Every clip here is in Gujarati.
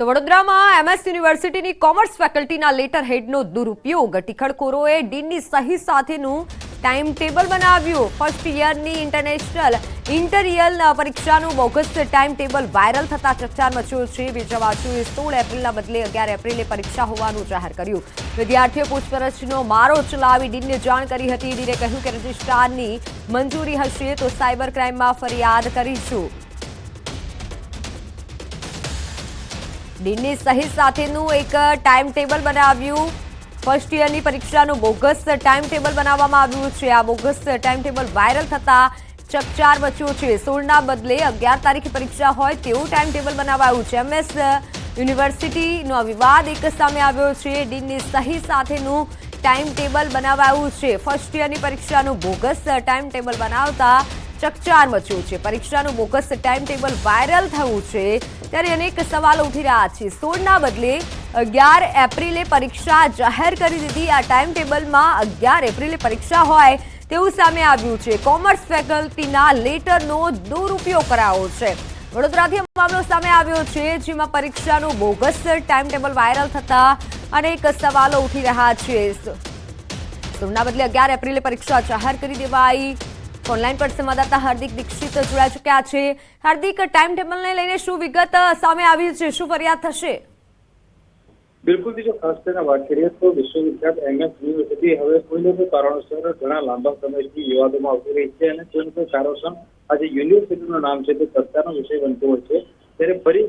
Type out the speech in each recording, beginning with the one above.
તો વડોદરામાં એમએસ યુનિવર્સિટીની કોમર્સ ફેકલ્ટીના લેટર હેડનો દુરુપયોગ ટીખળખોરોએ ડીનની સહી સાથેનું ટાઈમ ટેબલ બનાવ્યું। ફર્સ્ટ યરની ઇન્ટરિયલ પરીક્ષાનું બોગસ ટાઈમ ટેબલ વાયરલ થતા ચકચાર મચ્યો છે। બીજા બાજુએ 16 એપ્રિલના બદલે 11 એપ્રિલે પરીક્ષા હોવાનું જાહેર કર્યું। વિદ્યાર્થીઓ પૂછપરછનો મારો ચલાવી ડીનને જાણ કરી હતી। ડીને કહ્યું કે રજિસ્ટ્રારની મંજૂરી હશે તો સાયબર ક્રાઇમમાં ફરિયાદ કરીશું। ડીનની સહી સાથેનું એક ટાઈમ ટેબલ બનાવ્યું। ફર્સ્ટ યરની પરીક્ષાનું બોગસ ટાઈમ ટેબલ બનાવવામાં આવ્યું છે। આ બોગસ ટાઈમ ટેબલ વાયરલ થતા ચકચાર મચ્યો છે। 16ના બદલે 11 તારીખે પરીક્ષા હોય તેવું ટાઈમ ટેબલ બનાવાયું છે। એમએસ યુનિવર્સિટીનો વિવાદ એક સામે આવ્યો છે। ડીનની સહી સાથેનું ટાઈમ ટેબલ બનાવાયું છે। ફર્સ્ટ યરની પરીક્ષાનું બોગસ ટાઈમ ટેબલ બનાવતા ચકચાર મચ્યો છે। પરીક્ષાનું બોગસ ટાઈમ ટેબલ વાયરલ થયું છે ત્યારે અનેક સવાલો ઉઠી રહ્યા છે। 16ના બદલે 11 એપ્રિલે પરીક્ષા જાહેર કરી દીધી। આ ટાઈમ ટેબલમાં 11 એપ્રિલે પરીક્ષા હોય તેવું સામે આવ્યું છે। કોમર્સ ફેકલ્ટીના લેટરનો દુરુપયોગ કરાયો છે। વડોદરાથી મામલો સામે આવ્યો છે જેમાં પરીક્ષાનું બોગસ ટાઈમ ટેબલ વાયરલ થતા અનેક સવાલો ઉઠી રહ્યા છે। 16ના બદલે 11 એપ્રિલે પરીક્ષા જાહેર કરી દેવાઈ। ઓનલાઈન પર સંવાદદાતા હાર્દિક દીક્ષિત જોડાઈ ચૂક્યા છે। હાર્દિક, ટાઈમ ટેબલને લઈને શું વિગત સામે આવી છે, શું ફરિયાદ થશે? બિલકુલ, જો ખાસ કરીને વાત કરીએ તો વિશ્વવિખ્યાત એમએસ યુનિવર્સિટી હવે કોઈને કોઈ કારણોસર ઘણા લાંબા સમયથી વિવાદોમાં આવતી રહી છે અને કોઈને કોઈ કારણોસર આજે યુનિવર્સિટીનું નામ છે તે ચર્ચાનો વિષય બનતો હોય છે। ત્યારે ફરી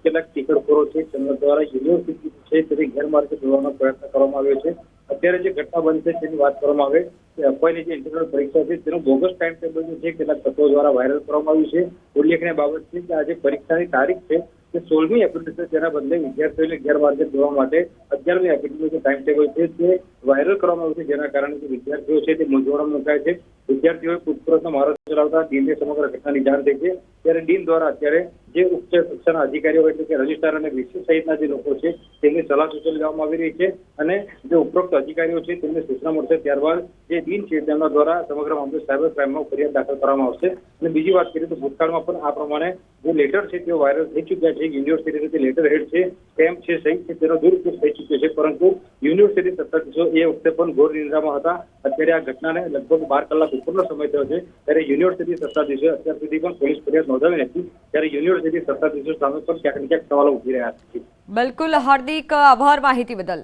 કેટલાક ટીકડખોરો છે તેમના દ્વારા યુનિવર્સિટી છે તેની ગેરમાર્ગે દોરવાનો પ્રયત્ન કરવામાં આવ્યો છે। અત્યારે જે ઘટના બની છે તેની વાત કરવામાં આવે અપાયેલી જે ઇન્ટરનલ પરીક્ષા છે તેનું બોગસ ટાઈમ ટેબલ છે કેટલાક તત્વો દ્વારા વાયરલ કરવામાં આવ્યું છે। ઉલ્લેખનીય બાબત છે કે આજે પરીક્ષાની તારીખ છે તે 16મી એપ્રિલ છે, તેના બદલે વિદ્યાર્થીઓને ગેરમાર્ગે દોરવા માટે 11મી એપ્રિલનું જે ટાઈમ ટેબલ છે તે વાયરલ કરવામાં આવ્યું છે, જેના કારણે જે વિદ્યાર્થીઓ છે તે મૂંઝવણમાં મુકાય છે। વિદ્યાર્થીઓએ પૂછપરછનો મારો ચલાવતા ડીનને સમગ્ર ઘટનાની જાણ થઈ છે। ત્યારે ડીન દ્વારા અત્યારે જે ઉચ્ચ કક્ષાના અધિકારીઓ એટલે કે રજિસ્ટ્રાર અને વીસી સહિતના જે લોકો છે તેમની સલાહ સૂચન લેવામાં આવી રહી છે અને જે ઉપરોક્ત અધિકારીઓ છે તેમને સૂચના મળશે ત્યારબાદ જે ડીન છે તેમના દ્વારા સમગ્ર મામલે સાયબર ક્રાઇમમાં ફરિયાદ દાખલ કરવામાં આવશે। અને બીજી વાત કરીએ તો ભૂતકાળમાં પણ આ પ્રમાણે જે લેટર છે તેઓ વાયરલ થઈ ચૂક્યા છે। યુનિવર્સિટીનું જે લેટર હેડ છે સ્ટેમ્પ છે સહી છે તેનો દુરુપયોગ થઈ ચૂક્યો છે, પરંતુ યુનિવર્સિટી સત્તાધીશો એ વખતે પણ ઘોર નિંદ્રામાં હતા। અત્યારે આ ઘટનાને લગભગ 12 કલાક ઉપરનો સમય થયો છે ત્યારે યુનિવર્સિટી સત્તાધીશોએ અત્યાર સુધી પણ પોલીસ ફરિયાદ નોંધાવી નથી। ત્યારે યુનિવર્સિટી સત્તાધીશો સામે પણ ક્યાંક ને ક્યાંક સવાલો ઉઠી રહ્યા છે। બિલકુલ હાર્દિક, આભાર માહિતી બદલ।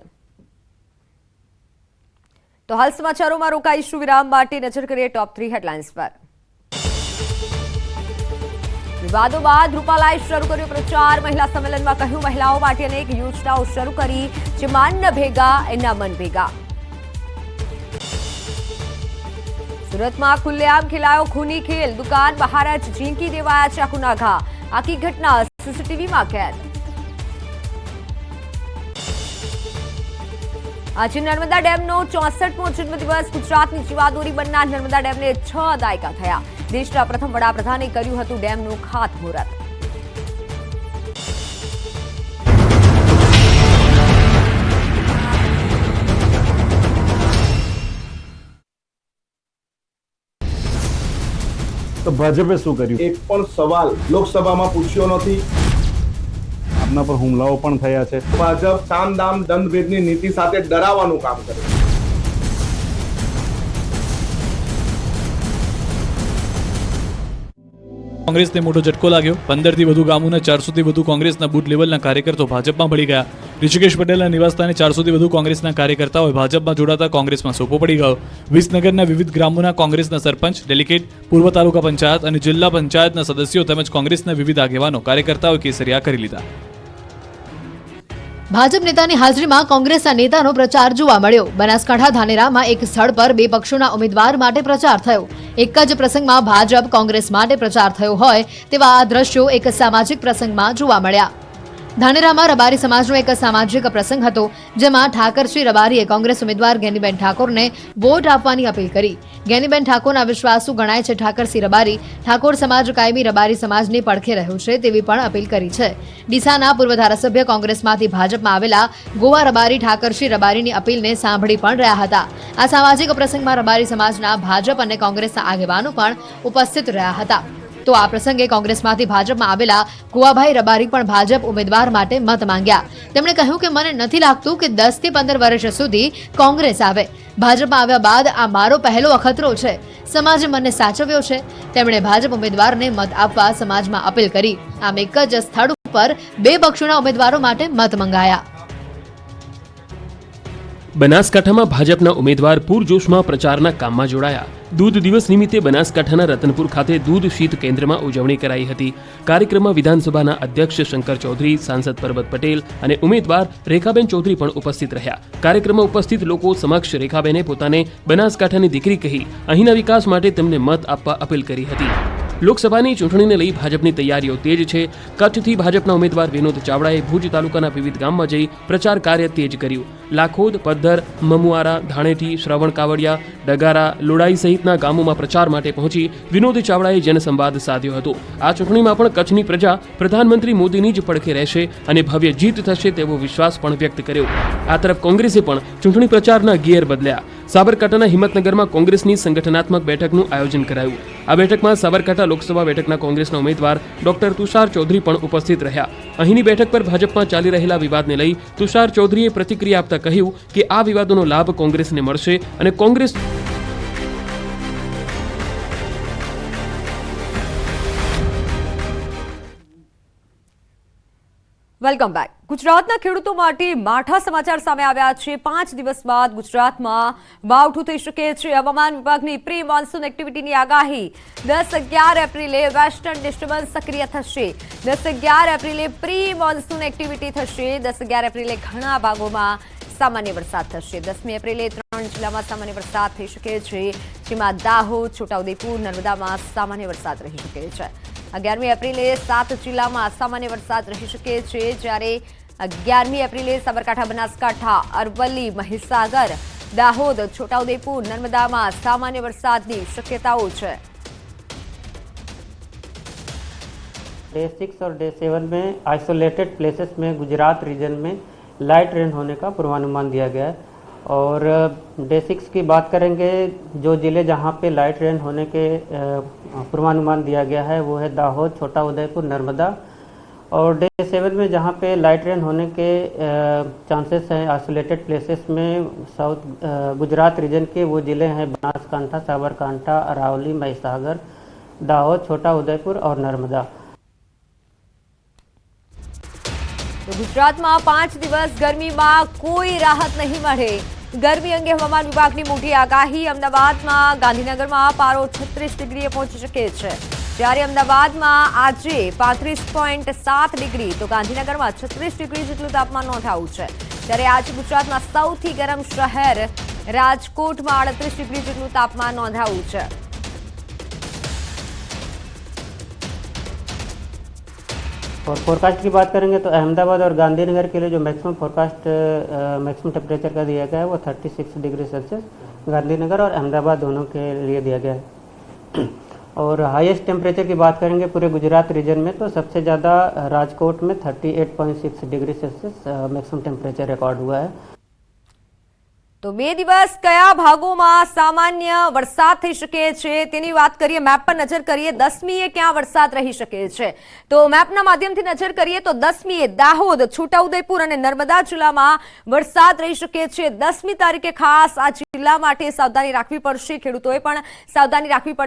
તો હાલ સમાચારોમાં રોકાઈશું વિરામ માટે। નજર કરીએ ટોપ 3 હેડલાઇન્સ પર। વિવાદો બાદ રૂપાલાએ શરૂ કર્યો પ્રચાર। મહિલા સંમેલનમાં કહ્યું મહિલાઓ માટે અનેક યોજનાઓ શરૂ કરી જે માન ભેગા એના મન ભેગા। સુરતમાં ખુલ્લેઆમ ખેલાયો ખૂની ખેલ। દુકાન બહાર જ ઝીંકી દેવાયા ચાકુના ઘા। આખી ઘટના સીસીટીવીમાં કેદ। આજે નર્મદા ડેમનો 64મો જન્મદિવસ। ગુજરાતની જીવાદોરી બનનાર નર્મદા ડેમને 6 દાયકા થયા। દેશના પ્રથમ વડાપ્રધાને કર્યું હતું ડેમનું ખાતમુહૂર્ત। તો ભાજપે શું કર્યું? એક પણ સવાલ લોકસભામાં પૂછ્યો નથી। આપના પર હુમલાઓ પણ થયા છે। ભાજપ સામ દામ દંડ ભેદની નીતિ સાથે ડરાવવાનું કામ કરે છે। કોંગ્રેસને મોટો ઝટકો લાગ્યો। 15થી વધુ ગામોના 400થી વધુ કોંગ્રેસના બૂથ લેવલના કાર્યકર્તાઓ ભાજપમાં ભળી ગયા। ઋષિકેશ પટેલના નિવાસસ્થાને 400થી વધુ કોંગ્રેસના કાર્યકર્તાઓએ ભાજપમાં જોડાતા કોંગ્રેસમાં સોપો પડી ગયો। વિસનગરના વિવિધ ગ્રામોના કોંગ્રેસના સરપંચ, ડેલિગેટ, પૂર્વ તાલુકા પંચાયત અને જિલ્લા પંચાયતના સદસ્યો તેમજ કોંગ્રેસના વિવિધ આગેવાનો કાર્યકર્તાઓએ કેસરિયા કરી લીધા। ભાજપ નેતાની હાજરીમાં કોંગ્રેસના નેતાનો પ્રચાર જોવા મળ્યો। બનાસકાંઠા ધાનેરામાં એક સ્થળ પર 2 પક્ષોના ઉમેદવાર માટે પ્રચાર થયો। એક જ પ્રસંગમાં ભાજપ કોંગ્રેસ માટે પ્રચાર થયો હોય તેવા આ દ્રશ્યો એક સામાજિક પ્રસંગમાં જોવા મળ્યા। ધાનેરામાં રબારી સમાજનો એક સામાજિક પ્રસંગ હતો જેમાં ઠાકરશ્રી રબારીએ કોંગ્રેસ ઉમેદવાર ગેનીબેન ઠાકોરને વોટ આપવાની અપીલ કરી। ગેનીબેન ઠાકોરના વિશ્વાસુ ગણાય છે ઠાકરસિંહ રબારી ઠાકોર સમાજ કાયમી રબારી સમાજની પડખે રહ્યો છે તેવી પણ અપીલ કરી છે। ડીસાના પૂર્વ ધારાસભ્ય કોંગ્રેસમાંથી ભાજપમાં આવેલા ગોવા રબારી ઠાકરસિંહ રબારીની અપીલને સાંભળી પણ રહ્યા હતા। આ સામાજિક પ્રસંગમાં રબારી સમાજના ભાજપ અને કોંગ્રેસના આગેવાનો પણ ઉપસ્થિત રહ્યા હતા। તો આ પ્રસંગે કોંગ્રેસમાંથી ભાજપમાં આવેલા કુવાભાઈ રબારી પણ ભાજપ ઉમેદવાર માટે મત માંગ્યા. તેમણે કહ્યું કે મને નથી લાગતું કે 10 થી 15 વર્ષ સુધી કોંગ્રેસ આવે. ભાજપમાં આવ્યા બાદ આ મારો પહેલો અખતરો છે. સમાજે મને સાચવ્યો છે. તેમણે ભાજપ ઉમેદવારને મત આપવા સમાજમાં અપીલ કરી. આમ એક જ સ્થળ પર બે પક્ષોના ઉમેદવારો માટે મત મંગાયા. બનાસકાંઠામાં ભાજપના ઉમેદવાર પૂરજોશમાં પ્રચારના કામમાં જોડાયા. દૂધ દિવસ નિમિત્તે બનાસકાંઠાના રતનપુર ખાતે દૂધ શીત કેન્દ્રમાં ઉજવણી કરાઈ હતી. કાર્યક્રમમાં વિધાનસભાના અધ્યક્ષ શંકર ચૌધરી, સાંસદ પરબત પટેલ અને ઉમેદવાર રેખાબેન ચૌધરી પણ ઉપસ્થિત રહ્યા. કાર્યક્રમમાં ઉપસ્થિત લોકો સમક્ષ રેખાબેને પોતાને બનાસકાંઠાની દીકરી કહી અહીંના વિકાસ માટે તેમને મત આપવા અપીલ કરી હતી. લોકસભાની ચૂંટણીને લઈ ભાજપની તૈયારીઓ તેજ છે. કચ્છથી ભાજપના ઉમેદવાર વિનોદ ચાવડાએ ભુજ તાલુકાના વિવિધ ગામમાં જઈ પ્રચાર કાર્ય તેજ કર્યું. લાખોદ, પદ્ધર, મમુઆરા, ધાણેટી, શ્રવણ કાવડિયા, ડગારા, લોડાઈ સહિતના ગામોમાં પ્રચાર માટે પહોંચી વિનોદ ચાવડાએ જનસંવાદ સાધ્યો હતો. આ ચૂંટણીમાં પણ કચ્છની પ્રજા પ્રધાનમંત્રી મોદીની જ પડખે રહેશે અને ભવ્ય જીત થશે તેવો વિશ્વાસ પણ વ્યક્ત કર્યો. આ તરફ કોંગ્રેસે પણ ચૂંટણી પ્રચારના ગિયર બદલ્યા. સાબરકાંઠાના હિંમતનગરમાં કોંગ્રેસની સંગઠનાત્મક બેઠકનું આયોજન કરાયું. આ બેઠકમાં સાબરકાંઠા લોકસભા બેઠકના કોંગ્રેસના ઉમેદવાર ડોક્ટર તુષાર ચૌધરી પણ ઉપસ્થિત રહ્યા. અહીંની બેઠક પર ભાજપમાં ચાલી રહેલા વિવાદને લઈ તુષાર ચૌધરીએ પ્રતિક્રિયા આપતા કહ્યું કે આ વિવાદોનો લાભ કોંગ્રેસને મળશે અને કોંગ્રેસ વેલકમ બેક. ગુજરાતના ખેડૂતો માટે માઠા સમાચાર સામે આવ્યા છે. 5 દિવસ બાદ ગુજરાતમાં માવઠું થઈ શકે છે. હવામાન વિભાગની પ્રી મોન્સૂન એક્ટિવિટીની આગાહી. 10-11 એપ્રિલે વેસ્ટર્ન ડિસ્ટર્બન્સ સક્રિય થશે. 10-11 એપ્રિલે પ્રી મોન્સૂન એક્ટિવિટી થશે. 10-11 એપ્રિલે ઘણા ભાગોમાં સામાન્ય વરસાદ થશે. 10મી એપ્રિલે 3 જિલ્લામાં સામાન્ય વરસાદ થઈ શકે છે, જેમાં દાહોદ, છોટાઉદેપુર, નર્મદામાં સામાન્ય વરસાદ રહી શકે છે. 11મી એપ્રિલે 7 જિલ્લામાં સામાન્ય વરસાદ રહી શકે છે, જ્યારે 11મી એપ્રિલે સાબરકાંઠા, બનાસકાંઠા, અરવલ્લી, મહીસાગર, દાહોદ, છોટાઉદેપુર, નર્મદામાં સામાન્ય વરસાદની શક્યતાઓ છે. डे 6 और डे 7 में आइसोलेटेड प्लेसेस में गुजरात रीजन में लाइट रेन होने का पूर्वानुमान दिया गया है. और डे 6 की बात करेंगे, जो ज़िले जहाँ पे लाइट रेन होने के पूर्वानुमान दिया गया है वो है दाहोद, छोटा उदयपुर, नर्मदा. और डे 7 में जहाँ पे लाइट रेन होने के चांसेस हैं आइसोलेटेड प्लेसेस में साउथ गुजरात रीजन के वो ज़िले हैं बनासकांठा, साबरकांठा, अरावली, महिसागर, दाहोद, छोटा उदयपुर और नर्मदा. તો ગુજરાતમાં 5 દિવસ ગરમીમાં કોઈ રાહત નહીં મળે. ગરમી અંગે હવામાન વિભાગની મોટી આગાહી. અમદાવાદમાં, ગાંધીનગરમાં પારો 36 ડિગ્રીએ પહોંચી શકે છે, જ્યારે અમદાવાદમાં આજે 35.7 ડિગ્રી તો ગાંધીનગરમાં 36 ડિગ્રી જેટલું તાપમાન નોંધાયું છે. જ્યારે આજે ગુજરાતમાં સૌથી ગરમ શહેર રાજકોટમાં 38 डिग्री જેટલું તાપમાન નોંધાયું છે. और फोरकास्ट की बात करेंगे तो अहमदाबाद और गांधीनगर के लिए जो मैक्सिमम टेम्परेचर का दिया गया है वो 36 डिग्री सेल्सियस गांधीनगर और अहमदाबाद दोनों के लिए दिया गया है. और हाईएस्ट टेम्परेचर की बात करेंगे पूरे गुजरात रीजन में तो सबसे ज़्यादा राजकोट में 38.6 degree Celsius maximum temperature record हुआ है. તો 2 દિવસ કયા ભાગોમાં સામાન્ય વરસાદ થઈ શકે છે તેની વાત કરીએ. મેપ પર નજર કરીએ. 10મીએ ક્યાં વરસાદ રહી શકે છે, તો મેપના માધ્યમથી નજર કરીએ તો 10મીએ દાહોદ, છોટાઉદેપુર અને નર્મદા જિલ્લામાં વરસાદ રહી શકે છે. 10મી તારીખે ખાસ આ જિલ્લા માટે સાવધાની રાખવી પડશે. ખેડૂતોએ પણ સાવધાની રાખવી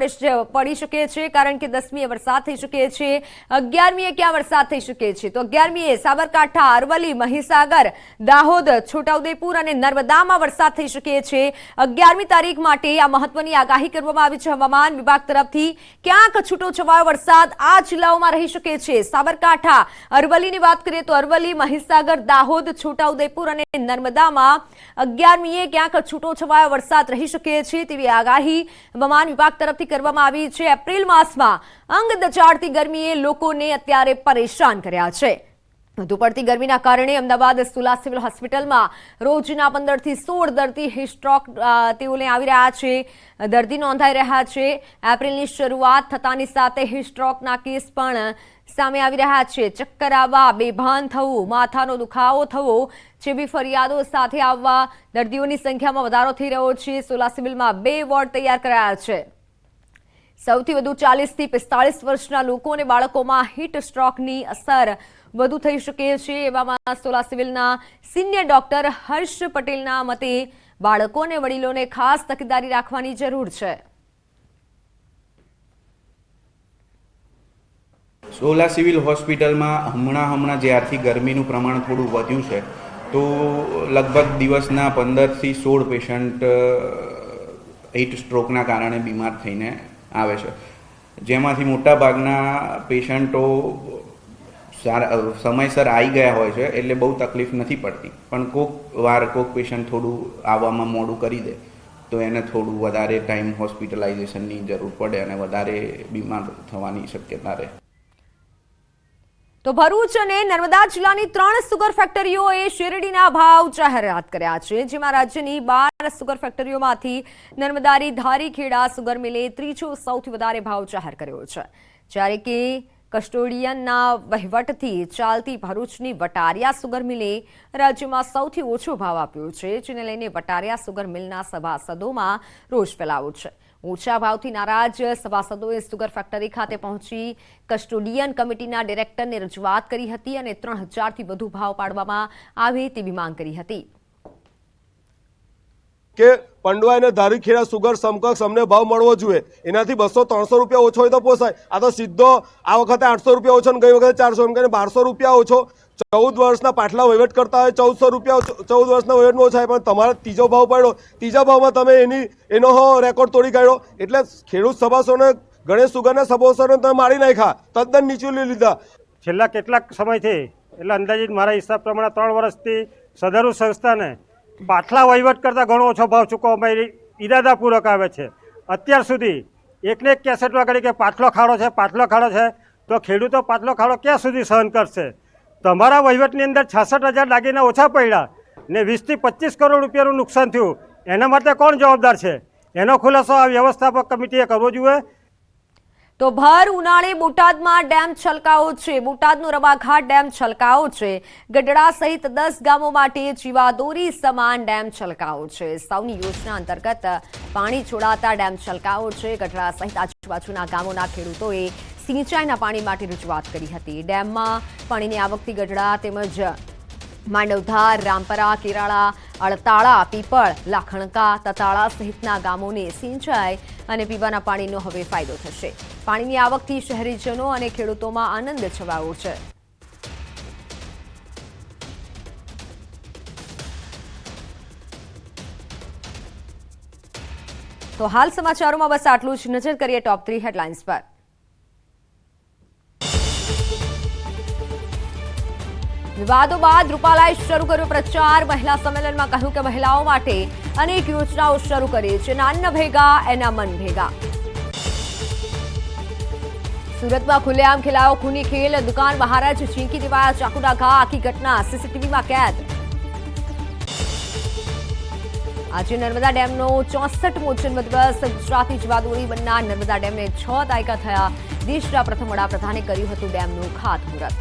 પડી શકે છે, કારણ કે 10મીએ વરસાદ થઈ શકે છે. 11મીએ ક્યાં વરસાદ થઈ શકે છે, તો 11મીએ સાબરકાંઠા, અરવલ્લી, મહીસાગર, દાહોદ, છોટાઉદેપુર અને નર્મદામાં વરસાદ થઈ શકે છે. 11મી તારીખ માટે આ મહત્વની આગાહી કરવામાં આવી છે હવામાન વિભાગ તરફથી. ક્યાંક છૂટો છવાયો વરસાદ આ જિલ્લાઓમાં રહી શકે છે. સાબરકાંઠા, અરવલ્લીની વાત કરીએ તો અરવલ્લી, મહીસાગર, દાહોદ, છોટાઉદેપુર અને નર્મદામાં 11મીએ ક્યાંક છૂટો છવાયો વરસાદ રહી શકે છે તેવી આગાહી હવામાન વિભાગ તરફથી કરવામાં આવી છે. એપ્રિલ માસમાં અંગ દચાડતી ગરમીએ લોકોને અત્યારે પરેશાન કર્યા છે. વધુ પડતી ગરમીના કારણે અમદાવાદ સુલા સિવિલ હોસ્પિટલમાં રોજના 15 થી 16 દર્દી હિસ્ટ્રોક તેઓને આવી રહ્યા છે. દર્દી નોંધાઈ રહ્યા છે. એપ્રિલની શરૂઆત થતાની સાથે હિસ્ટ્રોકના કેસ પણ સામે આવી રહ્યા છે. ચક્કર આવવા, બેભાન થવું, માથાનો દુખાવો થવો જેવી ફરિયાદો સાથે આવવા દર્દીઓની સંખ્યામાં વધારો થઈ રહ્યો છે. સુલા સિવિલમાં 2 વોર્ડ તૈયાર કરાયા છે. સૌથી વધુ 40 થી 45 વર્ષના લોકો અને બાળકોમાં હીટ સ્ટ્રોકની અસર વધુ થઈ શકે છે. એવામાં સોલા સિવિલના સિનિયર ડોક્ટર હર્ષ પટેલના મતે બાળકો અને વડીલોને ખાસ તકેદારી રાખવાની જરૂર છે. સોલા સિવિલ હોસ્પિટલમાં હમણાં જ્યારથી ગરમીનું પ્રમાણ થોડું વધ્યું છે તો લગભગ દિવસના 15 થી 16 પેશન્ટ હીટ સ્ટ્રોકના કારણે બીમાર થઈને આવે છે, જેમાંથી મોટાભાગના પેશન્ટો સમયસર આવી ગયા હોય છે એટલે બહુ તકલીફ નથી પડતી, પણ કોઈક પેશન્ટ થોડું આવવામાં મોડું કરી દે તો એને થોડું વધારે ટાઈમ હોસ્પિટલાઇઝેશનની જરૂર પડે અને વધારે બીમાર થવાની શક્યતા રહે. તો ભરૂચ અને નર્મદા જિલ્લાની 3 સુગર ફેક્ટરીઓએ શેરડીના ભાવ જાહેરાત કર્યા છે, જેમાં રાજ્યની 12 સુગર ફેક્ટરીઓમાંથી નર્મદાની ધારીખેડા સુગર મિલે ત્રીજો સૌથી વધારે ભાવ જાહેર કર્યો છે, જ્યારે કે કસ્ટોડિયનના વહીવટથી ચાલતી ભરૂચની વટારિયા સુગર મિલે રાજ્યમાં સૌથી ઓછો ભાવ આપ્યો છે, જેને લઈને વટારિયા સુગર મિલના સભાસદોમાં રોષ ફેલાયો છે. ઓછા ભાવથી નારાજ સભાસદોએ સુગર ફેક્ટરી ખાતે પહોંચી કસ્ટોડિયન કમિટીના ડિરેક્ટરને રજૂઆત કરી હતી અને 3000થી વધુ ભાવ પાડવામાં આવે તેવી માંગ કરી હતી. કે પંડવા અને ધારીખેડા સુગર સમકક્ષ અમને ભાવ મળવો જોઈએ, એનાથી 200-300 રૂપિયા ઓછો હોય તો પોસાય. આ તો સીધો આ વખતે 800 રૂપિયા ઓછો ને ગઈ વખતે 400, એમ કરીને 1200 રૂપિયા ઓછો. 14 વર્ષના પાટલા વહીવટ કરતા હોય 1400 રૂપિયા 14 વર્ષના વહીવટમાં ઓછા, પણ તમારે ત્રીજો ભાવ પડ્યો, ત્રીજા ભાવમાં તમે એનો રેકોર્ડ તોડી કાઢ્યો. એટલે ખેડૂત સભાસોને ગણેશ સુગરના સભાસોને તમે મારી નાખ્યા, તદ્દન નીચું લીધા. છેલ્લા કેટલાક સમયથી એટલે અંદાજિત મારા હિસાબ પ્રમાણે 3 વર્ષથી સદરુ સંસ્થાને પાટલા વહીવટ કરતાં ઘણો ઓછો ભાવ ચૂકવવામાં ઇરાદાપૂર્વક આવે છે. અત્યાર સુધી એકને એક કેસેટ વગાડી કે પાટલો ખાડો છે, તો ખેડૂતો પાટલો ખાડો ક્યાં સુધી સહન કરશે? તમારા વહીવટની અંદર 66,000 દાગીના ઓછા પડ્યા ને 20 થી 25 કરોડ રૂપિયાનું નુકસાન થયું. એના માટે કોણ જવાબદાર છે? એનો ખુલાસો આ વ્યવસ્થાપક કમિટીએ કરવો જોઈએ. તો ભર ઉનાળે બોટાદમાં ડેમ છલકાયો છે. બોટાદનો રવાઘાટ ડેમ છલકાયો છે. ગઢડા સહિત 10 ગામો માટે જીવાદોરી સમાન ડેમ છલકાયો છે. સૌની યોજના અંતર્ગત પાણી છોડાતા ડેમ છલકાયો છે. ગઢડા સહિત આજુબાજુના ગામોના ખેડૂતોએ સિંચાઈના પાણી માટે રજૂઆત કરી હતી. ડેમમાં પાણીની આવકથી ગઢડા તેમજ માંડવધાર, રામપરા, કેરાળા, અળતાળા, પીપળ, લાખણકા, તતાળા સહિતના ગામોને સિંચાઈ અને પીવાના પાણીનો હવે ફાયદો થશે. પાણીની આવકથી શહેરીજનો અને ખેડૂતોમાં આનંદ છવાયો છે. તો હાલ સમાચારોમાં બસ આટલું જ. નજર કરીએ ટોપ 3 હેડલાઇન્સ પર. વિવાદો બાદ રૂપાલાએ શરૂ કર્યો પ્રચાર. મહિલા સંમેલનમાં કહ્યું કે મહિલાઓ માટે અનેક યોજનાઓ શરૂ કરી છે. અન્ન ભેગા એના મન ભેગા. સુરતમાં ખુલ્લેઆમ ખેલાયો ખૂની ખેલ. દુકાન બહાર જ છીંકી દેવાયા ચાકુના ઘા. આખી ઘટના સીસીટીવીમાં કેદ. આજે નર્મદા ડેમનો 64મો જન્મદિવસ. ગુજરાતી જીવાદોરી બનનાર નર્મદા ડેમને 6 દાયકા થયા. દેશના પ્રથમ વડાપ્રધાને કર્યું હતું ડેમનું ખાતમુહૂર્ત.